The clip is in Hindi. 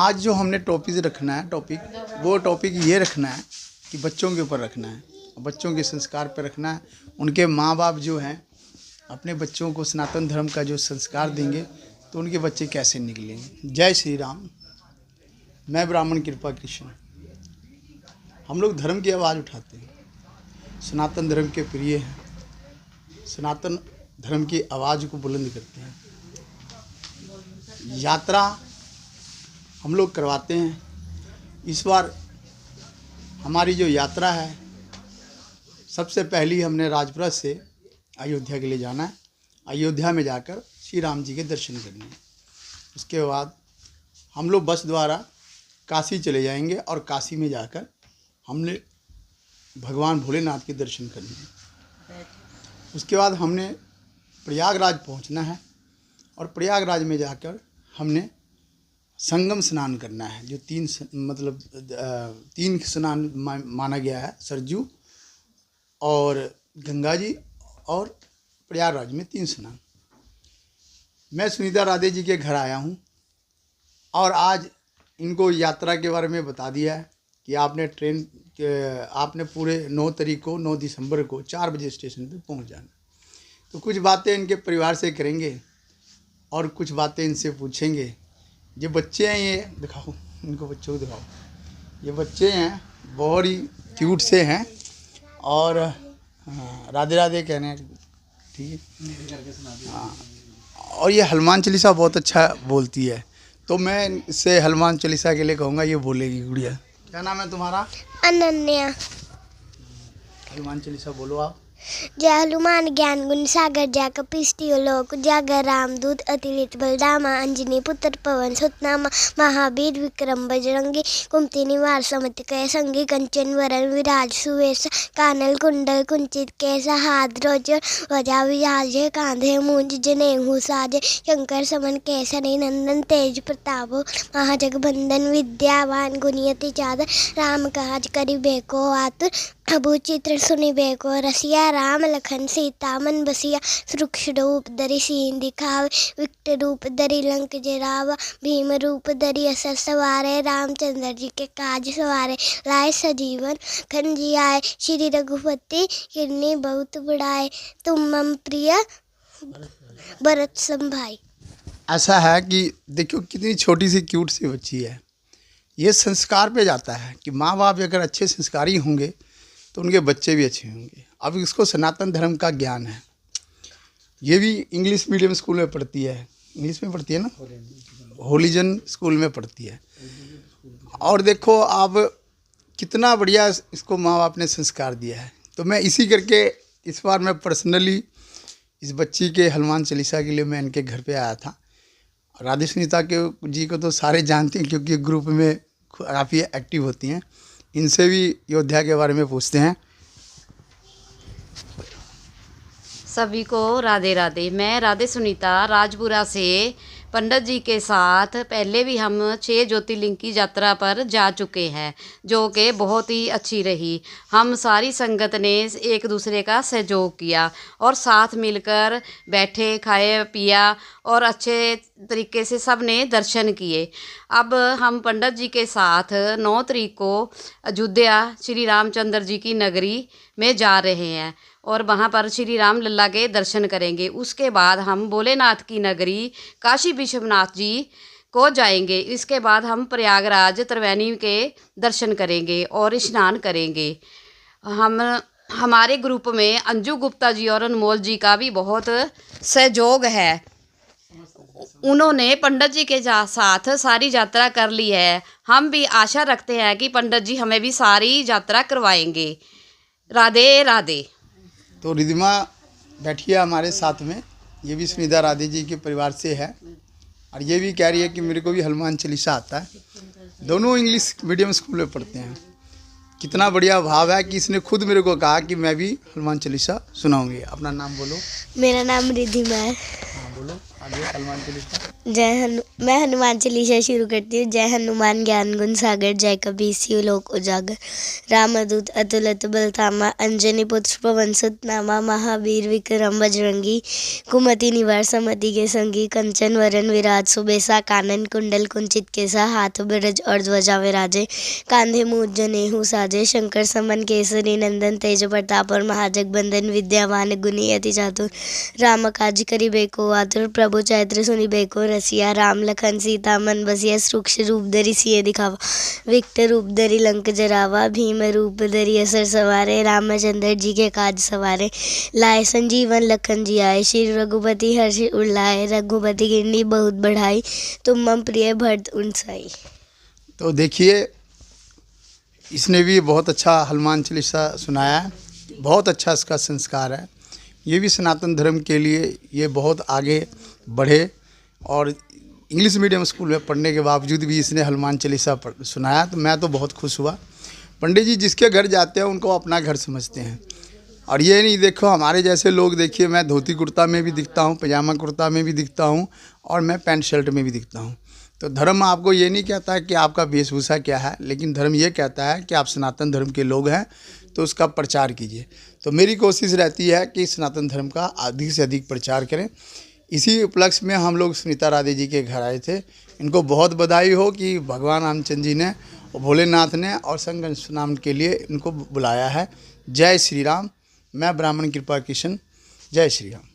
आज जो हमने टॉपिक वो टॉपिक ये रखना है कि बच्चों के ऊपर रखना है, बच्चों के संस्कार पर रखना है। उनके माँ बाप जो हैं अपने बच्चों को सनातन धर्म का जो संस्कार देंगे तो उनके बच्चे कैसे निकलेंगे। जय श्री राम। मैं ब्राह्मण कृपा कृष्ण। हम लोग धर्म की आवाज़ उठाते हैं, सनातन धर्म के प्रिय हैं, सनातन धर्म की आवाज़ को बुलंद करते हैं। यात्रा हम लोग करवाते हैं। इस बार हमारी जो यात्रा है, सबसे पहली हमने राजपुरा से अयोध्या के लिए जाना है। अयोध्या में जाकर श्री राम जी के दर्शन करने हैं। उसके बाद हम लोग बस द्वारा काशी चले जाएंगे और काशी में जाकर हमने भगवान भोलेनाथ के दर्शन करने हैं। उसके बाद हमने प्रयागराज पहुंचना है और प्रयागराज में जाकर हमने संगम स्नान करना है, जो तीन स्नान माना गया है, सरजू और गंगा जी और प्रयागराज में 3 स्नान। मैं सुनीता राधे जी के घर आया हूँ और आज इनको यात्रा के बारे में बता दिया है कि आपने पूरे 9 दिसंबर को 4 बजे स्टेशन पे पहुँच जाना। तो कुछ बातें इनके परिवार से करेंगे और कुछ बातें इनसे पूछेंगे। ये बच्चे हैं, ये दिखाओ, इनको बच्चों को दिखाओ। ये बच्चे हैं, बहुत ही क्यूट से हैं और राधे राधे कहने हैं, ठीक है। हाँ, और ये हनुमान चालीसा बहुत अच्छा बोलती है, तो मैं इससे हनुमान चालीसा के लिए कहूँगा, ये बोलेगी गुड़िया। क्या नाम है तुम्हारा? अनन्या। हनुमान चालीसा बोलो आप। जय हनुमान ज्ञान गुण सागर जय कपीस तिहुँ लोक उजागर रामदूत अतिलित बलधामा अंजनी पुत्र पवन सुत नामा महावीर विक्रम बजरंगी कुमति निवार समति कै संगी कंचन वरण विराज सुवेश कानल कुंडल कुंचित केसा हाथ ध्वज ध्वजा विराजे कांधे मूंज जनेऊ साजे शंकर समन केसरी नंदन तेज प्रताप महाजगबंदन विद्यावान गुणियति चादर राम काज करिबे को आतुर अबू चित्र सुनिबे को रसिया राम लखन सीता मन बसिया सूक्ष्म रूप धरि सीन दिखावे विकट रूप धरि लंक जरावा भीम रूप धरि असर सवारे रामचंद्र जी के काज सवारे लाए सजीवन खन जी आए श्री रघुपति किरनी बहुत बढ़ाए तुम मम प्रिय भरत संभाई। ऐसा है कि देखो कितनी छोटी सी क्यूट सी बच्ची है। ये संस्कार पे जाता है कि माँ बाप अगर अच्छे संस्कारी होंगे तो उनके बच्चे भी अच्छे होंगे। अब इसको सनातन धर्म का ज्ञान है। ये भी इंग्लिश मीडियम स्कूल में पढ़ती है, इंग्लिश में पढ़ती है ना, होलीजन स्कूल में पढ़ती है। और देखो आप कितना बढ़िया इसको माँ बाप ने संस्कार दिया है। तो मैं इसी करके इस बार मैं पर्सनली इस बच्ची के हनुमान चालीसा के लिए मैं इनके घर पे आया था। राधे सुनीता के जी को तो सारे जानते हैं क्योंकि ग्रुप में काफ़ी एक्टिव होती हैं। इनसे भी अयोध्या के बारे में पूछते हैं। सभी को राधे राधे। मैं राधे सुनीता राजपुरा से पंडित जी के साथ पहले भी हम 6 ज्योतिर्लिंग की यात्रा पर जा चुके हैं, जो कि बहुत ही अच्छी रही। हम सारी संगत ने एक दूसरे का सहयोग किया और साथ मिलकर बैठे, खाए, पिया और अच्छे तरीके से सब ने दर्शन किए। अब हम पंडित जी के साथ 9 तारीख को अयोध्या श्री रामचंद्र जी की नगरी में जा रहे हैं और वहाँ पर श्री राम लल्ला के दर्शन करेंगे। उसके बाद हम भोलेनाथ की नगरी काशी विश्वनाथ जी को जाएंगे। इसके बाद हम प्रयागराज त्रिवेणी के दर्शन करेंगे और स्नान करेंगे। हमारे ग्रुप में अंजू गुप्ता जी और अनमोल जी का भी बहुत सहयोग है। उन्होंने पंडित जी के साथ सारी यात्रा कर ली है। हम भी आशा रखते हैं कि पंडित जी हमें भी सारी यात्रा करवाएंगे। राधे राधे। तो रिधिमा बैठी है हमारे साथ में, ये भी सुनीता राधे जी के परिवार से है और ये भी कह रही है कि मेरे को भी हनुमान चालीसा आता है। दोनों इंग्लिश मीडियम स्कूल में पढ़ते हैं। कितना बढ़िया भाव है कि इसने खुद मेरे को कहा कि मैं भी हनुमान चालीसा सुनाऊंगी। अपना नाम बोलो। मेरा नाम रिधिमा है। हाँ बोलो। ये हनुमान चालीसा। मैं हनुमान चालीसा शुरू करती हूँ। जय हनुमान ज्ञान गुण सागर, जय कबीर सियो लोक उजागर। रामदूत अतुलित बल धामा, अंजनी पुत्र पवन सुत नामा। महावीर विक्रम बजरंगी, कुमति निवार सुमति के संगी। कंचन वरन विराज सुबेसा, कानन कुंडल कुंचित केसा। हाथ बिरज और ध्वजा विराजे, कांधे मूंज जनेऊ साजे। शंकर समन केसरी नंदन, तेज प्रताप और महाजगबंदन। विद्यावान गुणी अति चातुर, राम काज करिबे को आतुर। प्रभु चैत्र सुनिबे को रसिया, राम लखन सीता मन बसिया। सूक्ष्म रूप धरि सिय दिखावा, विकट रूप धरि लंक जरावा। भीम रूप धरि असुर संहारे, रामचंद्र जी के काज सवारे। लाए संजीवन लखन जी आए, श्री रघुपति हर्षि उर लाए। रघुपति गिरनी बहुत बढ़ाई, तुम मम प्रिय भरत उन साई। तो देखिए, इसने भी बहुत अच्छा हनुमान चालीसा सुनाया है। बहुत अच्छा इसका संस्कार है। ये भी सनातन धर्म के लिए ये बहुत आगे बढ़े, और इंग्लिश मीडियम स्कूल में पढ़ने के बावजूद भी इसने हनुमान चालीसा सुनाया, तो मैं तो बहुत खुश हुआ। पंडित जी जिसके घर जाते हैं उनको अपना घर समझते हैं। और ये नहीं, देखो हमारे जैसे लोग, देखिए मैं धोती कुर्ता में भी दिखता हूँ, पजामा कुर्ता में भी दिखता हूँ, और मैं पैंट शर्ट में भी दिखता हूँ। तो धर्म आपको ये नहीं कहता है कि आपका वेशभूषा क्या है, लेकिन धर्म ये कहता है कि आप सनातन धर्म के लोग हैं तो उसका प्रचार कीजिए। तो मेरी कोशिश रहती है कि सनातन धर्म का अधिक से अधिक प्रचार करें। इसी उपलक्ष्य में हम लोग सुनीता राधे जी के घर आए थे। इनको बहुत बधाई हो कि भगवान रामचंद्र जी ने और भोलेनाथ ने और संग स्नान के लिए इनको बुलाया है। जय श्री राम। मैं ब्राह्मण कृपा किशन। जय श्री राम।